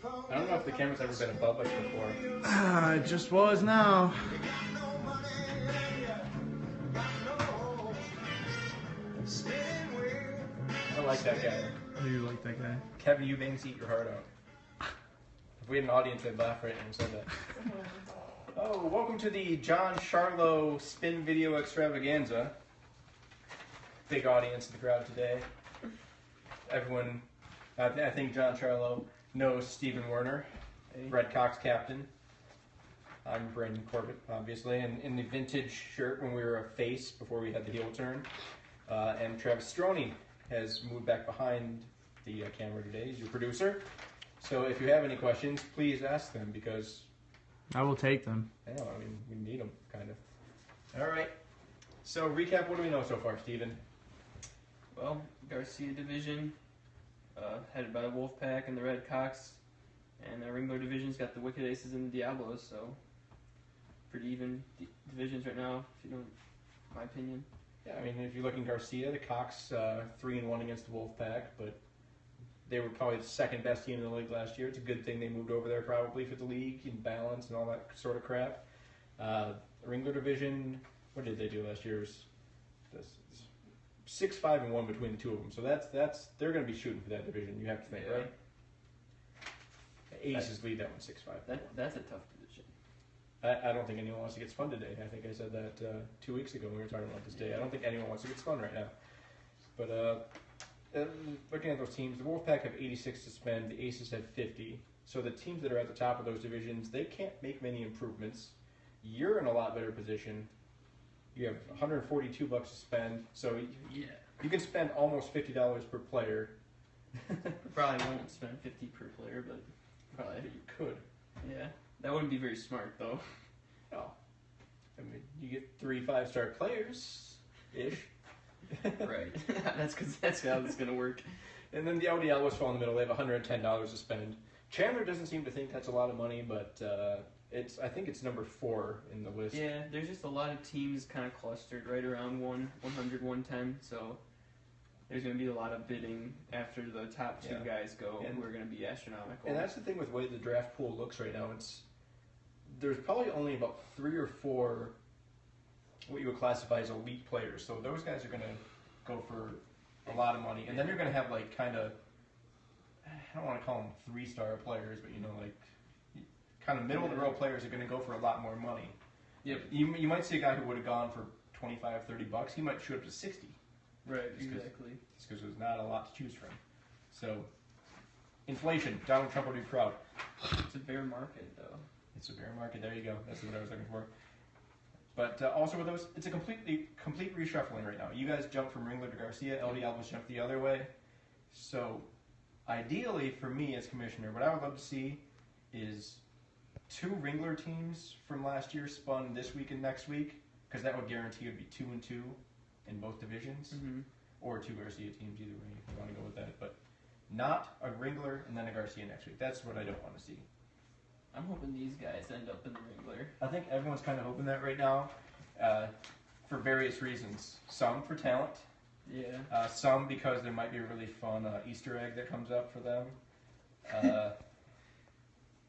I don't know if the camera's ever been above us before. It just was now. I like that guy. I do like that guy. Kevin Eubanks, eat your heart out. If we had an audience, they'd laugh right when we said that. Oh, welcome to the John Charlo spin video extravaganza. Big audience in the crowd today. Everyone, I think John Charlo knows Stephen Werner, Red Cox captain. I'm Brandon Corbett, obviously, and in the vintage shirt when we were a face before we had the heel turn. And Travis Strojny has moved back behind the camera today. He's your producer. So if you have any questions, please ask them because I will take them. yeah, I mean, we need them, kind of. All right. So recap, what do we know so far, Steven? Well, Garcia division, headed by the Wolfpack and the Red Cox, and the Ringler division's got the Wicked Aces and the Diablos, so pretty even divisions right now, if you don't, my opinion. Yeah, I mean, if you're looking Garcia, the Cox 3-1 against the Wolfpack, but they were probably the second best team in the league last year. It's a good thing they moved over there probably for the league and balance and all that sort of crap. Ringler division, what did they do last year? It was 6-5-1 between the two of them. So that's they're going to be shooting for that division. You have to think, right? The Aces lead that one 6-5. That's a tough division. I don't think anyone wants to get spun today. I think I said that 2 weeks ago when we were talking about this day. I don't think anyone wants to get spun right now. But looking at those teams, the Wolfpack have 86 to spend. The Aces have 50. So the teams that are at the top of those divisions, they can't make many improvements. You're in a lot better position. You have $142 to spend. So you can spend almost $50 per player. Probably won't spend 50 per player, but probably You could. yeah. That wouldn't be very smart though. No. I mean, you get 3 5-star players-ish. Right. that's how it's gonna work. And then the LDL fall in the middle. They have $110 to spend. Chandler doesn't seem to think that's a lot of money, but I think it's number 4 in the list. Yeah, there's just a lot of teams kind of clustered right around 100, 110. So there's going to be a lot of bidding after the top 2 guys go, who are going to be astronomical. And that's the thing with the way the draft pool looks right now. There's probably only about 3 or 4 what you would classify as elite players. So those guys are going to go for a lot of money. And then you're going to have like kind of, I don't want to call them 3-star players, but like kind of middle of the road players are going to go for a lot more money. Yep. You might see a guy who would have gone for $25-$30. He might shoot up to 60. Right, exactly. Just because there's not a lot to choose from. So, inflation. Donald Trump would be proud. It's a bear market, though. It's a bear market. There you go. That's what I was looking for. But also with those, it's a complete reshuffling right now. You guys jumped from Ringler to Garcia. LDL was jumped the other way. So, ideally for me as commissioner, what I would love to see is 2 Ringler teams from last year spun this week and next week, because that would guarantee it would be 2-2 in both divisions, or 2 Garcia teams, either way if you want to go with that. But not a Ringler and then a Garcia next week. That's what I don't want to see. I'm hoping these guys end up in the Ringler. I think everyone's kind of hoping that right now, for various reasons. Some for talent. Yeah. Some because there might be a really fun Easter egg that comes up for them.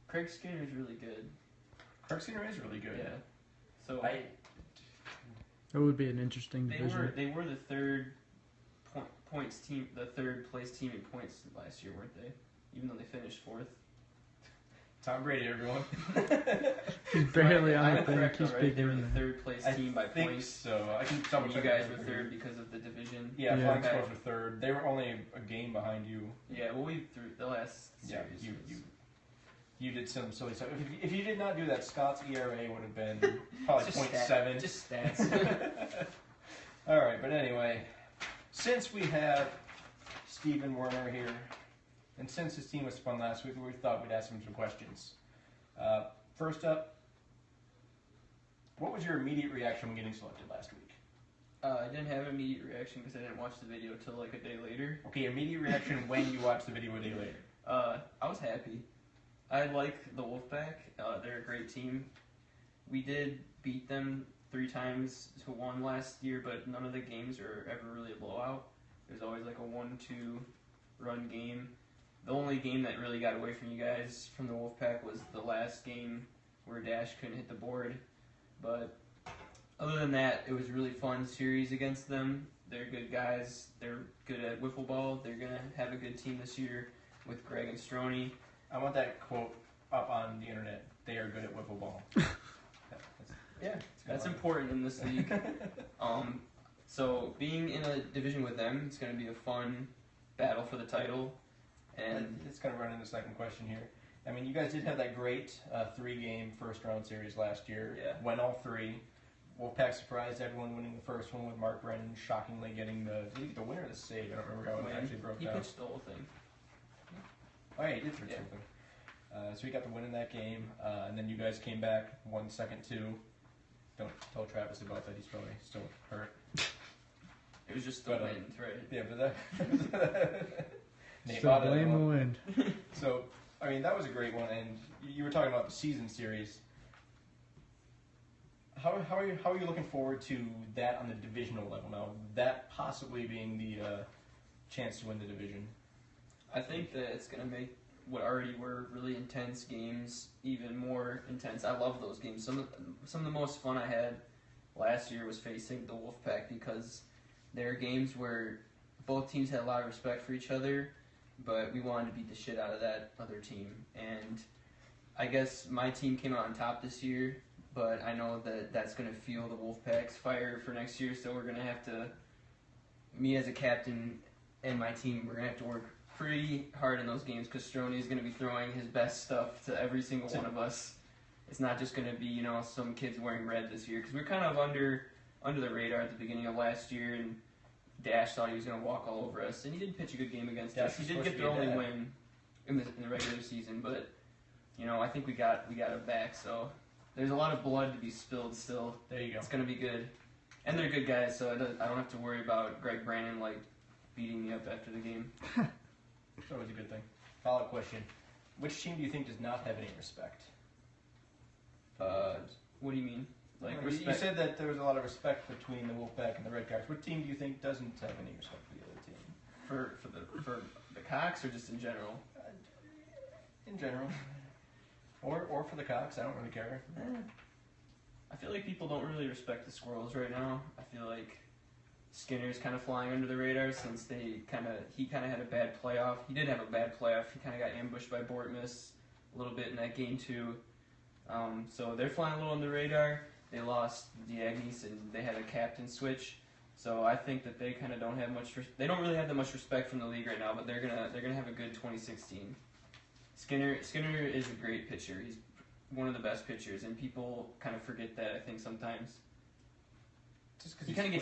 Craig Skinner's really good. Craig Skinner is really good. Yeah. So It would be an interesting division. They were the third points team, the third place team in points last year, weren't they? Even though they finished 4th. Tom Brady, everyone. He's barely on the the thing. correct, He's right? big They were in the there. 3rd place I team by think points. so. I can double You check guys that were for 3rd because of the division. Yeah, Yeah. Flying Squirrels were 3rd. They were only a game behind you. Yeah, well, we threw the last series. Yeah, you did some silly stuff. If you did not do that, Scott's ERA would have been probably Just 0.7. Just stats. All right, but anyway, since we have Stephen Werner here, and since his team was spun last week, we thought we'd ask him some questions. First up, what was your immediate reaction when getting selected last week? I didn't have an immediate reaction because I didn't watch the video till like a day later. Okay, immediate reaction when you watched the video a day later. I was happy. I like the Wolfpack. They're a great team. We did beat them 3 times to 1 last year, but none of the games are ever really a blowout. There's always like a 1-2 run game. The only game that really got away from you guys from the Wolfpack was the last game where Dash couldn't hit the board. But other than that, it was a really fun series against them. They're good guys. They're good at wiffle ball. They're going to have a good team this year with Greg and Strojny. I want that quote up on the internet. They are good at wiffle ball. That's important in this league. So being in a division with them, it's going to be a fun battle for the title. And it's kind of running the second question here. I mean, you guys did have that great 3-game first-round series last year. Yeah. Won all 3. Wolfpack surprised everyone winning the first one with Mark Brennan shockingly getting the winner of the save. I don't remember how it actually broke down. He pitched the whole thing. Oh, yeah, he did pitch something. So he got the win in that game, and then you guys came back, won second 2. Don't tell Travis about that. He's probably still hurt. It was just the wind, right? Yeah, but that... Still blame the wind. So, I mean, that was a great one, and you were talking about the season series. How are you looking forward to that on the divisional level now? That possibly being the chance to win the division. I think that it's going to make what already were really intense games even more intense. I love those games. Some of the most fun I had last year was facing the Wolfpack because there are games where both teams had a lot of respect for each other, but we wanted to beat the shit out of that other team. And I guess my team came out on top this year, but I know that that's going to fuel the Wolfpack's fire for next year, so we're going to have to, me as a captain and my team, we're going to have to work pretty hard in those games because Strojny is going to be throwing his best stuff to every single one of us. It's not just going to be, some kids wearing red this year because we're kind of under the radar at the beginning of last year, and Dash thought he was going to walk all over us, and he did pitch a good game against us. He did get the only win in the regular season, but I think we got it back. So there's a lot of blood to be spilled still. There you go. It's going to be good, and they're good guys, so I don't have to worry about Greg Brannon beating me up after the game. It's always a good thing. Follow-up question: which team do you think does not have any respect? What do you mean? You said that there was a lot of respect between the Wolfpack and the Red Cox. What team do you think doesn't have any respect for the other team? For the Cox or just in general? In general, or for the Cox, I don't really care. I feel like people don't really respect the Squirrels right now. I feel like Skinner's kind of flying under the radar since he kind of had a bad playoff. He did have a bad playoff. He kind of got ambushed by Bortmus a little bit in that game too. So they're flying a little under the radar. They lost Diagnis and they had a captain switch. So I think that they kind of don't have much. They don't really have that much respect from the league right now. But they're gonna have a good 2016. Skinner is a great pitcher. He's one of the best pitchers, and people kind of forget that. I think sometimes. He kind of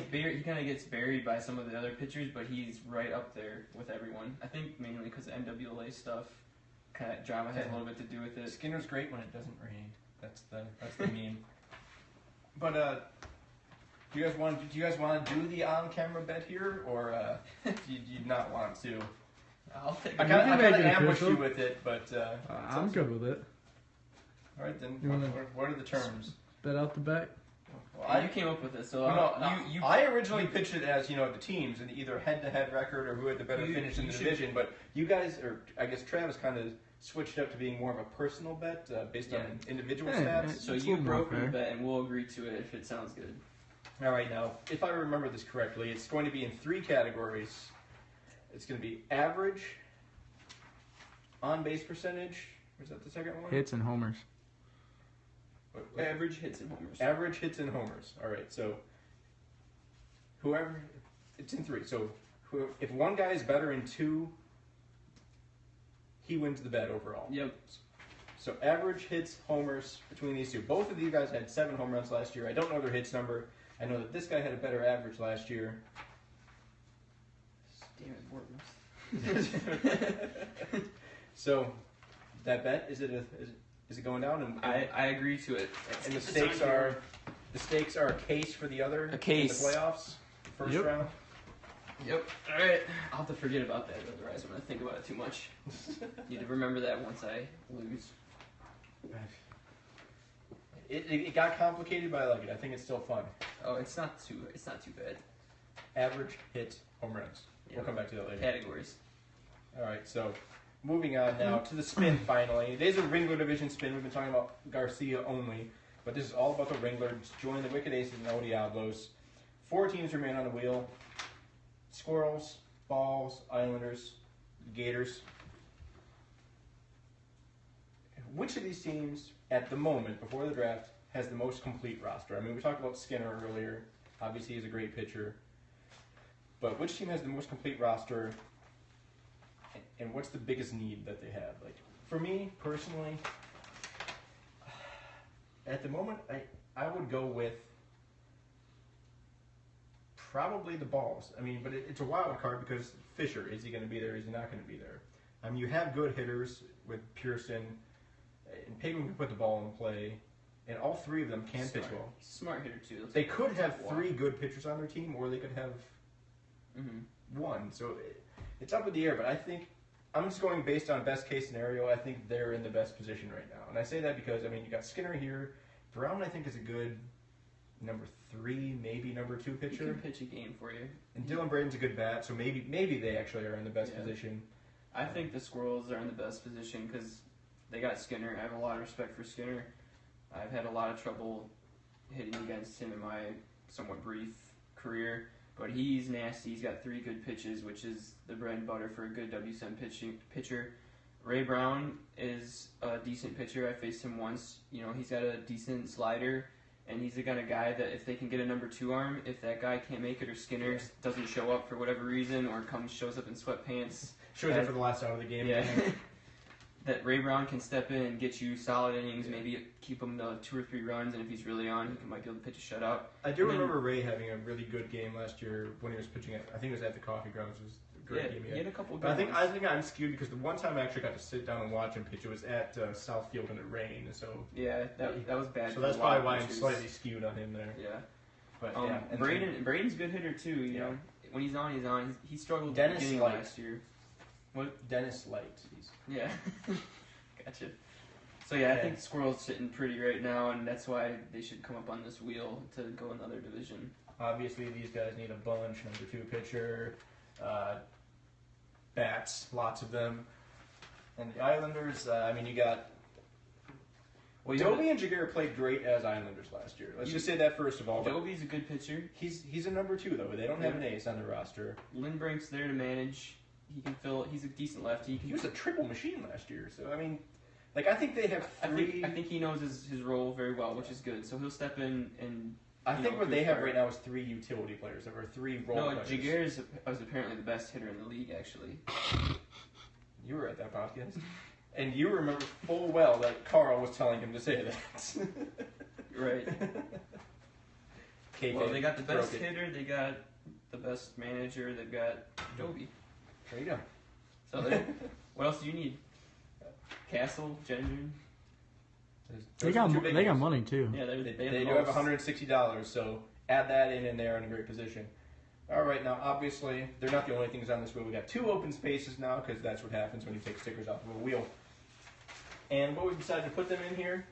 gets buried by some of the other pitchers, but he's right up there with everyone. I think mainly because the NWA stuff, kind of drama has a little bit to do with it. Skinner's great when it doesn't rain. That's the meme. But do you guys want to do the on-camera bet here, or do you not want to? I'll take it. I kind of ambushed you with it, but I'm good with it. All right then. What are the terms? Bet out the bet. Well, you came up with it, so I originally pitched it as the teams and either head-to-head record or who had the better finish in the division. But you guys, or I guess Travis, kind of switched up to being more of a personal bet based on individual stats. So you broker the bet, and we'll agree to it if it sounds good. All right, now if I remember this correctly, it's going to be in 3 categories. It's going to be average, on-base percentage. Or is that the second one? Hits and homers. Average hits and homers. Average hits and homers. All right, so whoever, it's in 3. So if one guy is better in 2, he wins the bet overall. Yep. So average hits, homers between these 2. Both of these guys had 7 home runs last year. I don't know their hits number. I know that this guy had a better average last year. Damn it, Bortmus. So that bet, is it going down? And I agree to it. And the stakes are a case for the other in the playoffs, first round. Yep. All right. I'll have to forget about that otherwise I'm going to think about it too much. Need to remember that once I lose. It got complicated, but I like it. I think it's still fun. Oh, it's not too bad. Average hit home runs. We'll come back to that later. Categories. All right. So moving on now to the spin finally. There's a Ringler division spin. We've been talking about Garcia only, but this is all about the Ringlers. Join the Wicked Aces and El Diablos. 4 teams remain on the wheel. Squirrels, Balls, Islanders, Gators. Which of these teams, at the moment, before the draft, has the most complete roster? I mean, we talked about Skinner earlier. Obviously, he's a great pitcher. But which team has the most complete roster, and what's the biggest need that they have? Like, for me, personally, at the moment, I would go with probably the Balls. I mean, but it's a wild card because Fisher, is he going to be there? Is he not going to be there? I mean, you have good hitters with Pearson, and Pigman can put the ball in play, and all 3 of them can pitch well. Smart hitter, too. They could have 3 good pitchers on their team, or they could have 1. So it's up in the air, but I think I'm just going based on best case scenario. I think they're in the best position right now. And I say that because, I mean, you got Skinner here. Brown, I think, is a good number 3, maybe number 2 pitcher. He can pitch a game for you. And Dylan Braden's a good bat, so maybe they actually are in the best position. I think the Squirrels are in the best position because they got Skinner. I have a lot of respect for Skinner. I've had a lot of trouble hitting against him in my somewhat brief career, but he's nasty. He's got 3 good pitches, which is the bread and butter for a good WSM pitcher. Ray Brown is a decent pitcher. I faced him once. You know, he's got a decent slider, and he's the kind of guy that if they can get a number 2 arm, if that guy can't make it or Skinner doesn't show up for whatever reason or shows up in sweatpants. Shows up for the last out of the game. Yeah. That Ray Brown can step in and get you solid innings, maybe keep him to 2 or 3 runs, and if he's really on, he might be able to pitch a shutout. I do remember Ray having a really good game last year when he was pitching I think it was at the Coffee Grounds. It was a great game. He had a couple of good ones. I think I'm skewed because the one time I actually got to sit down and watch him pitch, it was at Southfield and it rained. So yeah, that was bad. So that's probably why I'm slightly skewed on him there. Yeah. But Braden's a good hitter too. You know, when he's on, he's on. He struggled Dennis at the beginning Light. last year. What? Dennis Light. Yeah. Gotcha. So yeah, I think the Squirrels sitting pretty right now, and that's why they should come up on this wheel to go another division. Obviously, these guys need a bunch. Number 2 pitcher, bats, lots of them, and the Islanders. I mean, you got. Well, Doby and Jaguar played great as Islanders last year. Let's just say that first of all. Doby's a good pitcher. He's a number 2 though. They don't have an ace on the roster. Lindbrink's there to manage. He can fill. He's a decent lefty. He was a triple machine last year. So I mean, like I think they have 3. I think he knows his role very well, which is good. So he'll step in and. I think what they have right now is 3 utility players, or 3 role players. No, Jaguar was apparently the best hitter in the league, actually. You were at that podcast, and you remember full well that Carl was telling him to say that. Right. Well, they got the best hitter, they got the best manager, they've got Doby. There you go. So what else do you need? Castle, Gendron. They got money too. Yeah, they do have $160, so add that in, and they're in a great position. All right, now obviously they're not the only things on this wheel. We got 2 open spaces now because that's what happens when you take stickers off of a wheel. And what we decided to put them in here.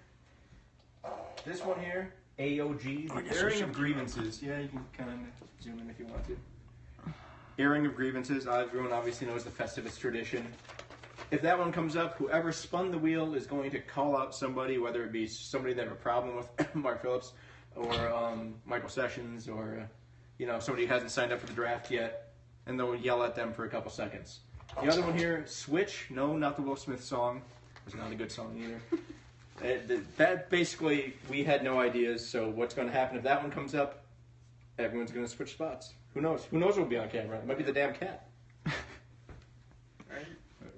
This one here, AOG, the airing of grievances. Yeah, you can kind of zoom in if you want to. Airing of grievances. Everyone obviously knows the Festivus tradition. If that one comes up, whoever spun the wheel is going to call out somebody, whether it be somebody that have a problem with Mark Phillips or Michael Sessions or somebody who hasn't signed up for the draft yet, and they'll yell at them for a couple seconds. The other one here, Switch. No, not the Will Smith song. It's not a good song either. That basically, we had no ideas, so what's going to happen if that one comes up? Everyone's going to switch spots. Who knows? Who knows what will be on camera? It might be the damn cat.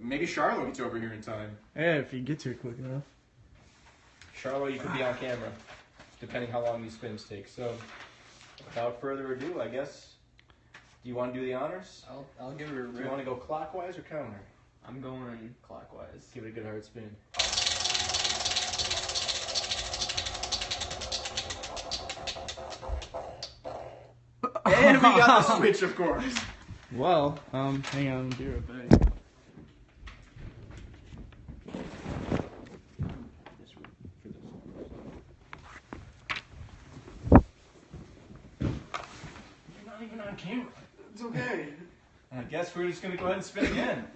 Maybe Charlotte gets over here in time. Yeah, if he gets here quick enough. Charlotte, you could be on camera, depending how long these spins take. So, without further ado, I guess, do you want to do the honors? I'll give it a rip. Do you want to go clockwise or counter? I'm going clockwise. Give it a good hard spin. And we got the switch, of course. Well, hang on, I'll be right back. You're not even on camera. It's okay. I guess we're just going to go ahead and spin again.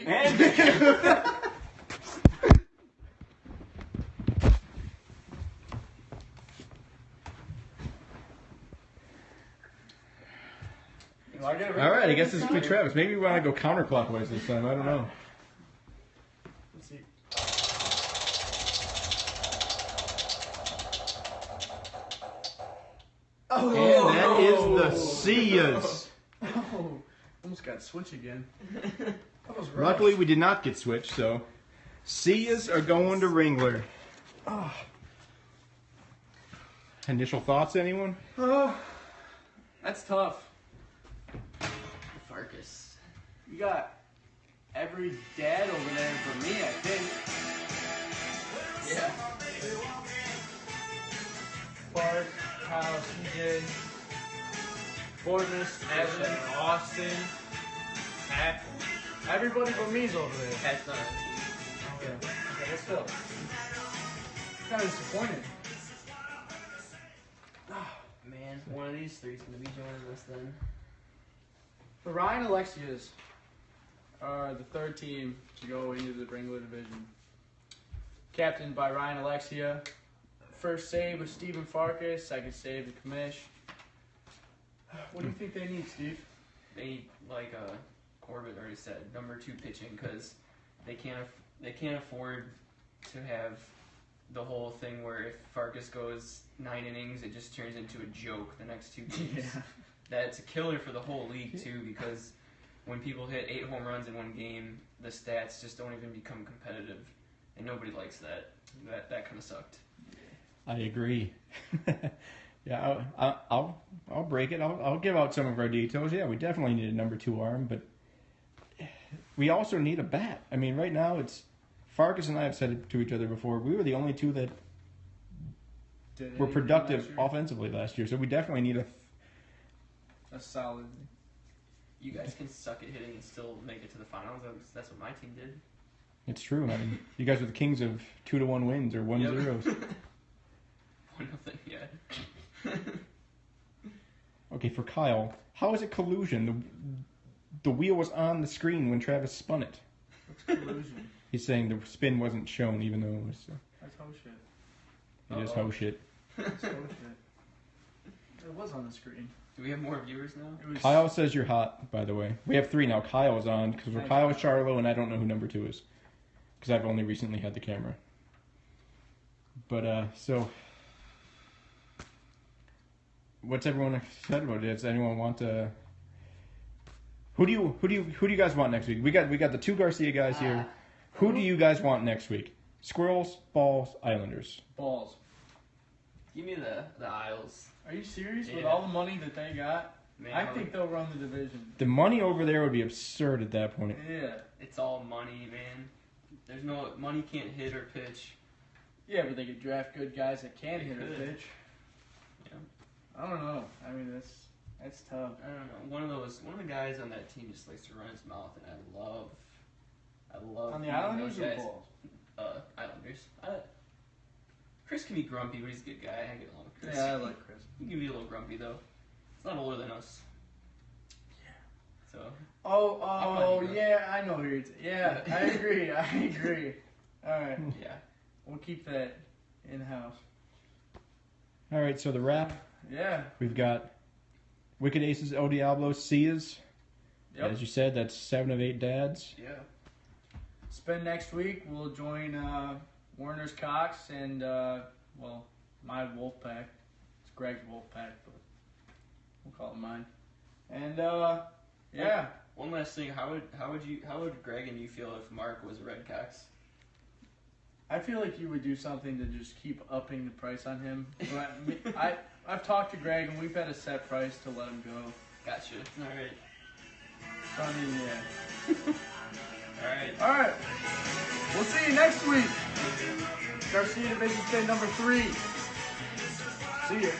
And all right, I guess this is be Travis. Maybe we want to go counterclockwise this time. I don't know. Let's see. Oh, and that is the Seas. Oh, almost got switch again. That was rough. Luckily, we did not get switched, so Seas are going to Ringler. Oh. Initial thoughts, anyone? Oh, that's tough. Farkas. You got every dad over there for me, I think. Yeah. Clark, Kyle, CJ, Gordon, Evan, Austin, Pat. Everybody but me's over there. Pat's not on the team. Okay, but still. Kind of disappointed. Man, one of these three's gonna be joining us then. The Ryan Alexias are the third team to go into the Ringler division. Captained by Ryan Alexia. First save was Stephen Farkas. Second save, the commish. What do you think they need, Steve? They need, like Corbett already said, number 2 pitching because they can't afford to have the whole thing where if Farkas goes 9 innings, it just turns into a joke the next 2 games. Yeah. That's a killer for the whole league too because when people hit 8 home runs in one game, the stats just don't even become competitive, and nobody likes that. That kind of sucked. I agree. Yeah, I'll break it. I'll give out some of our details. Yeah, we definitely need a number 2 arm, but we also need a bat. I mean, right now it's Farkas and I have said it to each other before. We were the only two that were productive offensively last year, so we definitely need a solid. You guys can suck at hitting and still make it to the finals. That's what my team did. It's true. I mean, you guys are the kings of 2-1 wins or 1-0s. 1-0, yeah. Okay, for Kyle, how is it collusion? The wheel was on the screen when Travis spun it. What's collusion? He's saying the spin wasn't shown, even though it was. That's hoe shit. It is hoe shit. That's hoe shit. It was on the screen. Do we have more viewers now? Kyle says you're hot, by the way. We have 3 now. Kyle's on, because we're Kyle, Charlo, and I don't know who number 2 is. Because I've only recently had the camera. But, so... What's everyone excited about? Does anyone want to... Who do you guys want next week? We got the 2 Garcia guys here. Who do you guys want next week? Squirrels, Balls, Islanders. Balls. Give me the Isles. Are you serious? Yeah. With all the money that they got? Man, I think they'll run the division. The money over there would be absurd at that point. Yeah. It's all money, man. There's no money can't hit or pitch. Yeah, but they could draft good guys that can hit or could. pitch. Yeah. I don't know. I mean, that's tough. I don't know. One of the guys on that team just likes to run his mouth, and I love. On the Islanders or guys. Balls? Islanders. Chris can be grumpy, but he's a good guy. I get along with Chris. Yeah, I like Chris. He can be a little grumpy though. He's not older than us. Yeah. So. Oh, yeah, I know who you're. Yeah, I agree. All right. Yeah. We'll keep that in house. All right, so the wrap. Yeah. We've got Wicked Aces, El Diablo, Cias. Yep. As you said, that's 7 of 8 dads. Yeah. Spend next week. We'll join Werner's Cox and my wolf pack. It's Greg's wolf pack, but we'll call it mine. And yeah. One last thing. How would Greg and you feel if Mark was a Red Cox? I feel like you would do something to just keep upping the price on him. But I've talked to Greg and we've had a set price to let him go. Gotcha. All right. So, I mean, yeah. All right. We'll see you next week. Garcia Division State number 3. See ya.